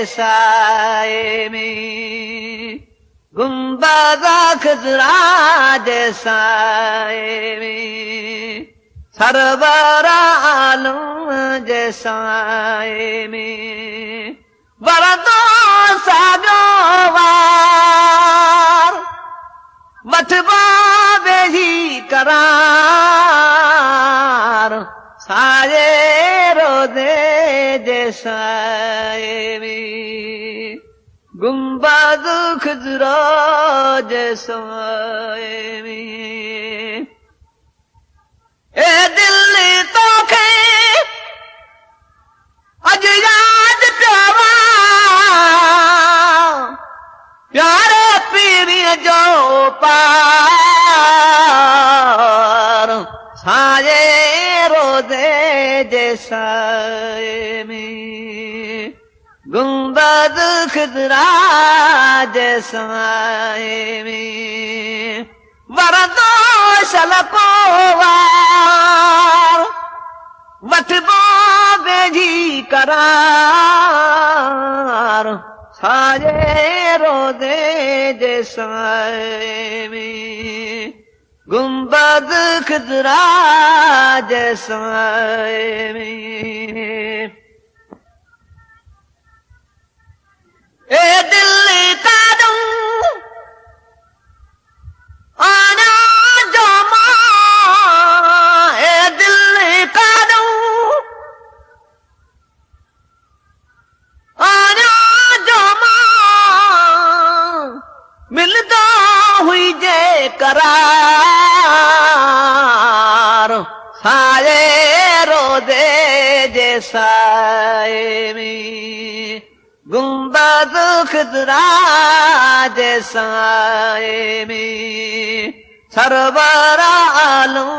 साए में गुंबद खजरा जे साए में सरवर आलम जे साए में वरदो साॻियो वार वठबा वेही करार साए रोज़े जे साए में गुंबद खजरा जे साए में ए दिल तोखे अज याद पियावा प्यारे पीरीअ जो पार साए रोज़े जे साए में गुंबद खजरा जे साए में वरदो शलको वार वठबो वेही करार साए रोज़े जे साए में गुंबद खजरा जे साए में ए दिल का दूं आना जो मां ए दिल का दूं आना जो मां मिलदो हुई जे करार साए रोज़े जे साए में गुंबद खजरा जे साए में सरवर आलम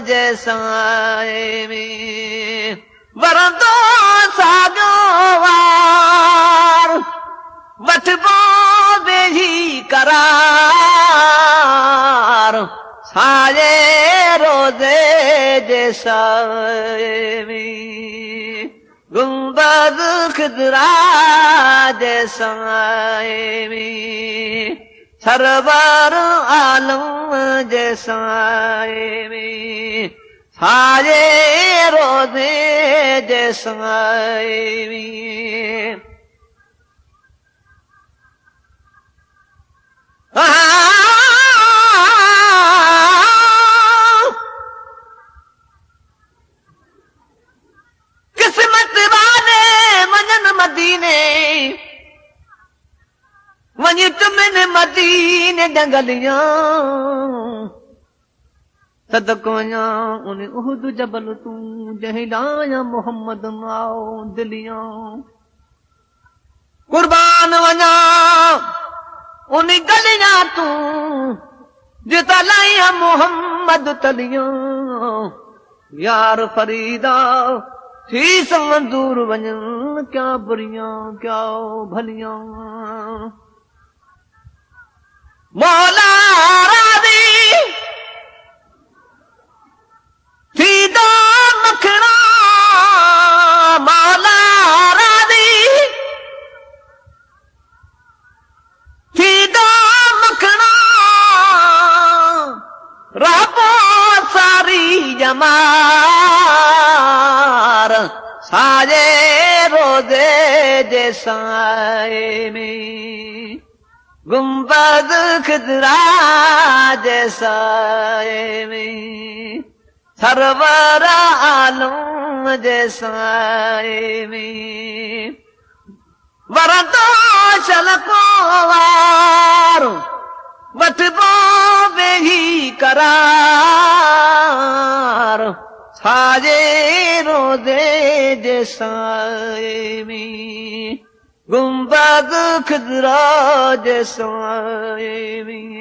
जे साए में वरदो साॻियो वार वठबो वेही करार साए रोज़े जे साए में गुंबद खजरा जे साए में सरवर आलम जे साए में साए रोज़े जे साए में किस्मत वाले वञनि मदीने वञी तुमिन मदीने जंगलियां सदको वञा उन उहद जबल तूं जंहिं लाया मोहम्मद माओ दिलियां कुर्बान वञा उन गलियां तूं जिता लाया मोहम्मद तलियां यार फरीदा थी समंदूर वञन क्या बुरियां क्या भलियां मौला राज़ी थी दो मखणा मौला राज़ी थी दो मखणा रबो सारी जमार साए रोज़े जे साए में गुंबद खजरा जे साए में सरवर आलम जे साए में वरदो शलको वार वठबो वेही करार साए रोज़े जे साए में गुंबद खजरा जे साए में